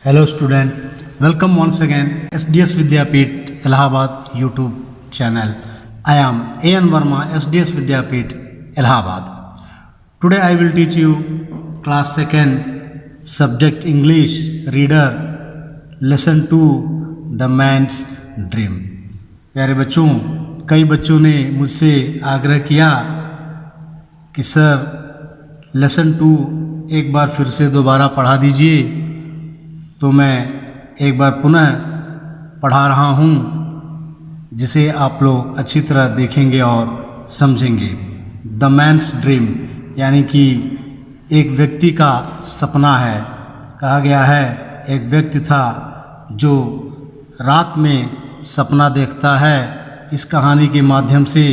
Hello student, welcome once again SDS Vidyapeeth Allahabad YouTube channel. I am A.N. Verma, SDS Vidyapeeth Allahabad. Today I will teach you class 2nd subject English reader lesson 2 The Man's Dream. प्यारे बच्चों, कई बच्चों ने मुझसे आग्रह किया कि sir lesson 2 एक बार फिर से दोबारा पढ़ा दीजिए, तो मैं एक बार पुनः पढ़ा रहा हूँ जिसे आप लोग अच्छी तरह देखेंगे और समझेंगे। द मैन्स ड्रीम यानी कि एक व्यक्ति का सपना है। कहा गया है एक व्यक्ति था जो रात में सपना देखता है। इस कहानी के माध्यम से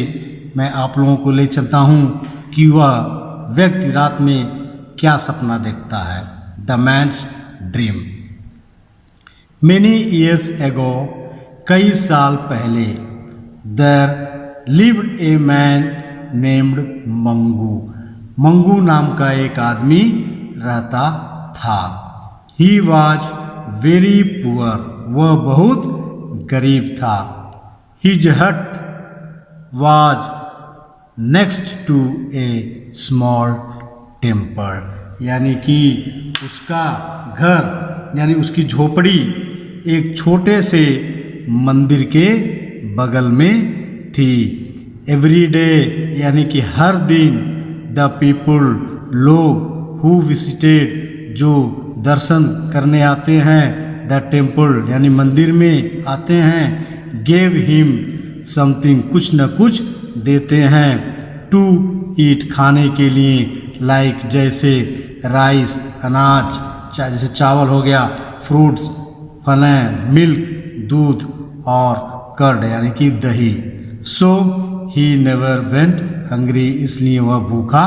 मैं आप लोगों को ले चलता हूँ कि वह व्यक्ति रात में क्या सपना देखता है। The man's dream. Many years ago, कई साल पहले, there lived a man named Mangu. Mangu नाम का एक आदमी रहता था। He was very poor, वह बहुत गरीब था। His hut was next to a small temple, यानी कि उसका घर यानी उसकी झोपड़ी एक छोटे से मंदिर के बगल में थी। एवरी डे यानी कि हर दिन, द पीपुल लोग, हु विजिटेड जो दर्शन करने आते हैं, द टेम्पल यानी मंदिर में आते हैं, गेव हिम समथिंग कुछ न कुछ देते हैं, टू ईट खाने के लिए, लाइक जैसे राइस अनाज, जैसे चावल हो गया, फ्रूट्स फलें, मिल्क दूध और कर्ड यानी कि दही। सो ही नेवर वेंट हंग्री इसलिए वह भूखा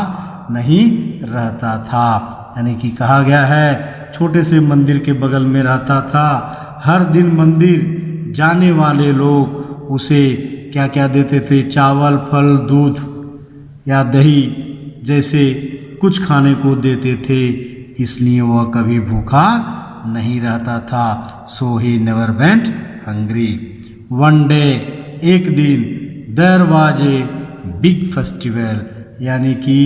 नहीं रहता था। यानी कि कहा गया है छोटे से मंदिर के बगल में रहता था। हर दिन मंदिर जाने वाले लोग उसे क्या क्या देते थे, चावल फल दूध या दही जैसे कुछ खाने को देते थे, इसलिए वह कभी भूखा नहीं रहता था। So he never went hungry. One day एक दिन, there was a big festival यानी कि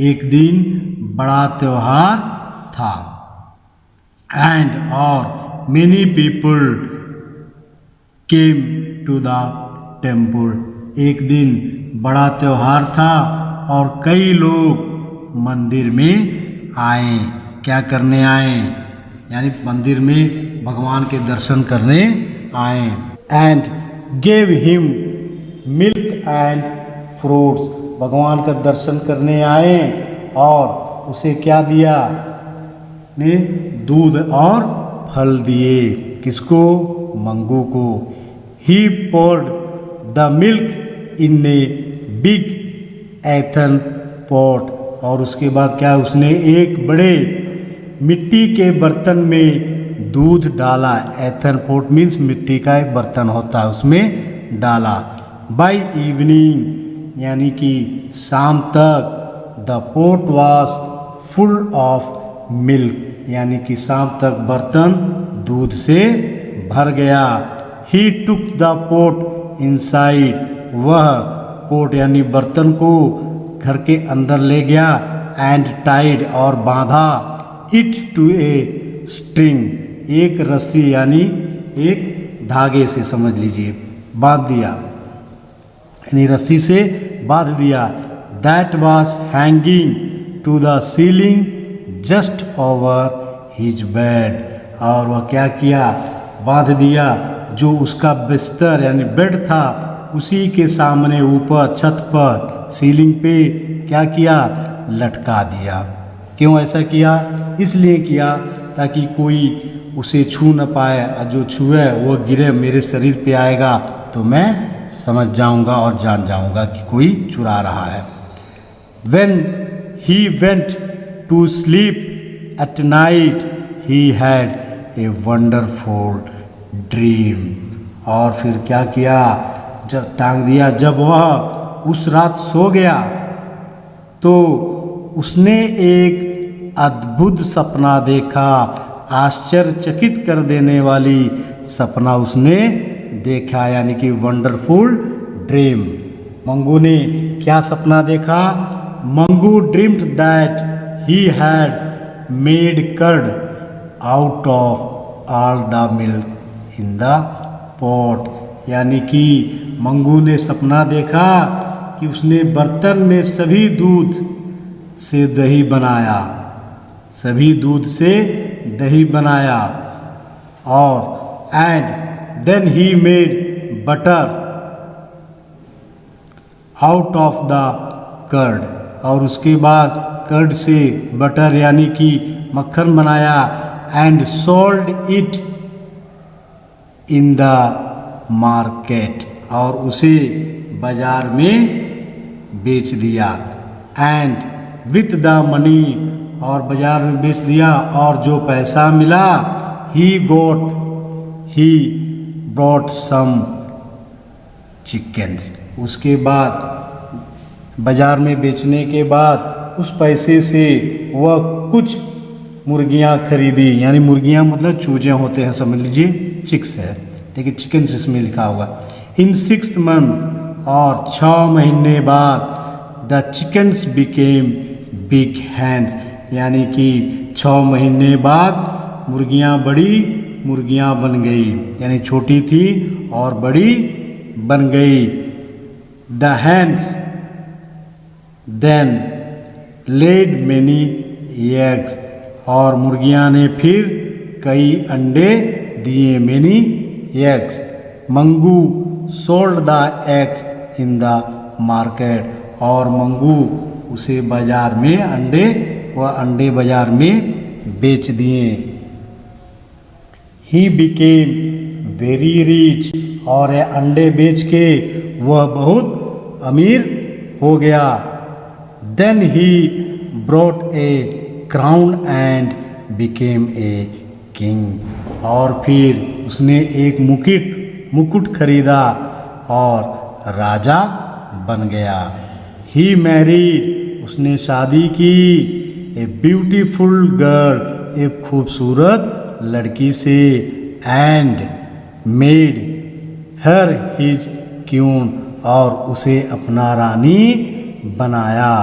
एक दिन बड़ा त्योहार था। एंड और many people came to the temple, एक दिन बड़ा त्योहार था और कई लोग मंदिर में आए। क्या करने आए? यानी मंदिर में भगवान के दर्शन करने आए। And gave him milk and fruits, भगवान का दर्शन करने आए और उसे क्या दिया? ने दूध और फल दिए। किसको? मंगू को। He poured the milk in a big earthen pot, और उसके बाद क्या उसने एक बड़े मिट्टी के बर्तन में दूध डाला। एथन पॉट मीन्स मिट्टी का एक बर्तन होता है, उसमें डाला। बाय इवनिंग यानी कि शाम तक, the pot was full of milk यानी कि शाम तक बर्तन दूध से भर गया। ही टुक द पॉट इनसाइड, वह पॉट यानी बर्तन को घर के अंदर ले गया। एंड टाइड और बांधा, इट टू ए स्ट्रिंग एक रस्सी यानी एक धागे से समझ लीजिए, बांध दिया यानी रस्सी से बांध दिया। That was hanging to the ceiling just over his bed, और वह क्या किया? बांध दिया जो उसका बिस्तर यानी बेड था उसी के सामने ऊपर छत पर सीलिंग पे क्या किया? लटका दिया। क्यों ऐसा किया? इसलिए किया ताकि कोई उसे छू न पाए, और जो छुए वो गिरे मेरे शरीर पे आएगा तो मैं समझ जाऊंगा और जान जाऊंगा कि कोई चुरा रहा है। When he went to sleep at night, he had a wonderful dream, और फिर क्या किया? जब टांग दिया, जब वह उस रात सो गया तो उसने एक अद्भुत सपना देखा। आश्चर्यचकित कर देने वाली सपना उसने देखा, यानी कि वंडरफुल ड्रीम। मंगू ने क्या सपना देखा? Mangu dreamed that he had made curd out of all the milk in the pot, यानी कि मंगू ने सपना देखा कि उसने बर्तन में सभी दूध से दही बनाया, सभी दूध से दही बनाया, और and then he made butter out of the curd, और उसके बाद कर्ड से बटर यानी कि मक्खन बनाया, and sold it in the market, और उसे बाजार में बेच दिया, एंड विथ द मनी, और बाजार में बेच दिया, और जो पैसा मिला ही ब्रॉट सम चिकन्स, उसके बाद बाजार में बेचने के बाद उस पैसे से वह कुछ मुर्गियां खरीदी, यानी मुर्गियां मतलब चूजे होते हैं, समझ लीजिए, चिक्स है, ठीक है, चिकन्स इसमें लिखा हुआ। इन 6th month, और 6 महीने बाद the chickens became big hands, यानी कि 6 महीने बाद मुर्गियां बड़ी मुर्गियां बन गई, यानी छोटी थी और बड़ी बन गई। The hens then laid many eggs, और मुर्गियां ने फिर कई अंडे दिए, many eggs. Mangu sold the eggs in the market, और मंगू उसे बाजार में अंडे बाजार में बेच दिए। ही बिकेम वेरी रिच, और अंडे बेच के वह बहुत अमीर हो गया। Then he brought a crown and became a king, और फिर उसने एक मुकुट खरीदा और राजा बन गया। ही मैरिड, उसने शादी की, ए ब्यूटीफुल गर्ल, एक खूबसूरत लड़की से, and made her his queen, और उसे अपना रानी बनाया,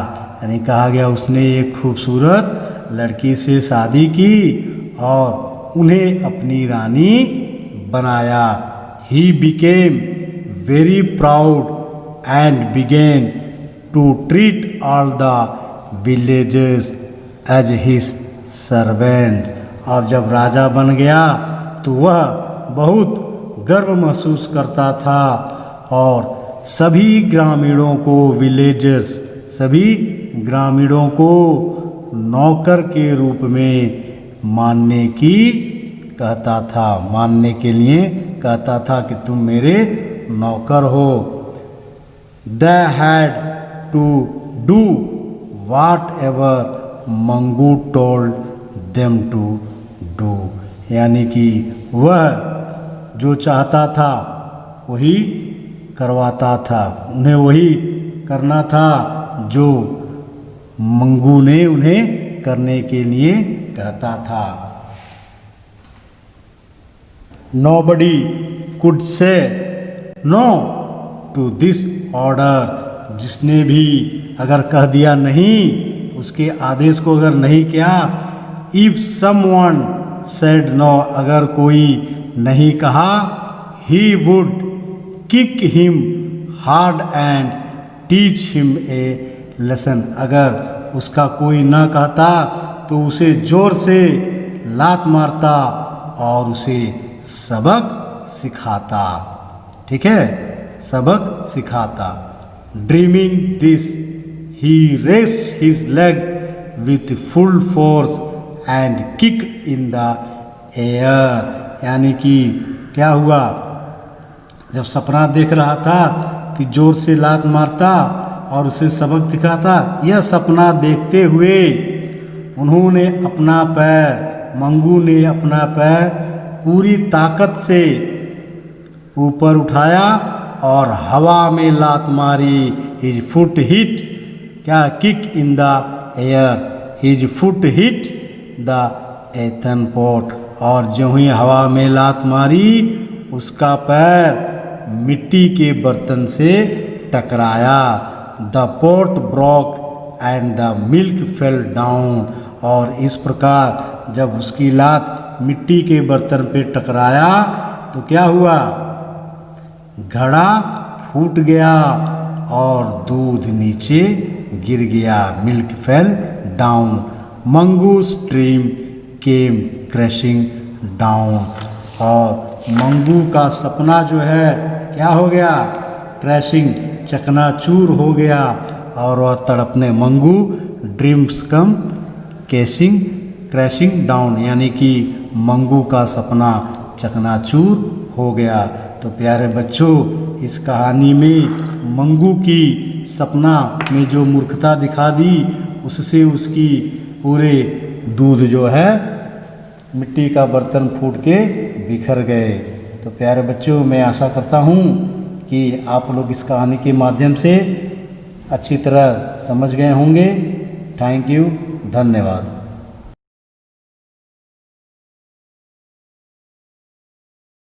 यानी कहा गया उसने एक खूबसूरत लड़की से शादी की और उन्हें अपनी रानी बनाया। He became very proud and began to treat all the villages as his servants, और जब राजा बन गया तो वह बहुत गर्व महसूस करता था और सभी ग्रामीणों को, विलेजर्स, सभी ग्रामीणों को नौकर के रूप में मानने के लिए कहता था कि तुम मेरे नौकर हो। They had to do whatever Mangu told them to do, यानी कि वह जो चाहता था वही करवाता था, उन्हें वही करना था जो मंगू ने उन्हें करने के लिए कहता था। Nobody could say no to this order, जिसने भी अगर कह दिया नहीं, उसके आदेश को अगर नहीं किया, if someone said no, अगर कोई नहीं कहा, he would kick him hard and teach him a lesson, अगर उसका कोई ना कहता तो उसे जोर से लात मारता और उसे सबक सिखाता, ठीक है, सबक सिखाता। Dreaming this he raised his leg with full force and kicked in the air, यानी कि क्या हुआ, जब सपना देख रहा था कि जोर से लात मारता और उसे सबक सिखाता, यह सपना देखते हुए उन्होंने अपना पैर, मंगू ने अपना पैर पूरी ताकत से ऊपर उठाया और हवा में लात मारी। हिज फुट हिट, क्या, kick in the air, his foot hit the earthen pot, और ज्यों ही हवा में लात मारी उसका पैर मिट्टी के बर्तन से टकराया। The pot broke and the milk fell down, और इस प्रकार जब उसकी लात मिट्टी के बर्तन पे टकराया तो क्या हुआ, घड़ा फूट गया और दूध नीचे गिर गया। Milk fell down, Mangu's dream came crashing down, और मंगू का सपना जो है क्या हो गया, क्रैशिंग चकनाचूर हो गया, और वह तड़पने, Mangu dreams come crashing down, यानी कि मंगू का सपना चकनाचूर हो गया। तो प्यारे बच्चों, इस कहानी में मंगू की सपना में जो मूर्खता दिखा दी उससे उसकी पूरे दूध जो है मिट्टी का बर्तन फूट के बिखर गए। तो प्यारे बच्चों, मैं आशा करता हूँ कि आप लोग इस कहानी के माध्यम से अच्छी तरह समझ गए होंगे। थैंक यू, धन्यवाद।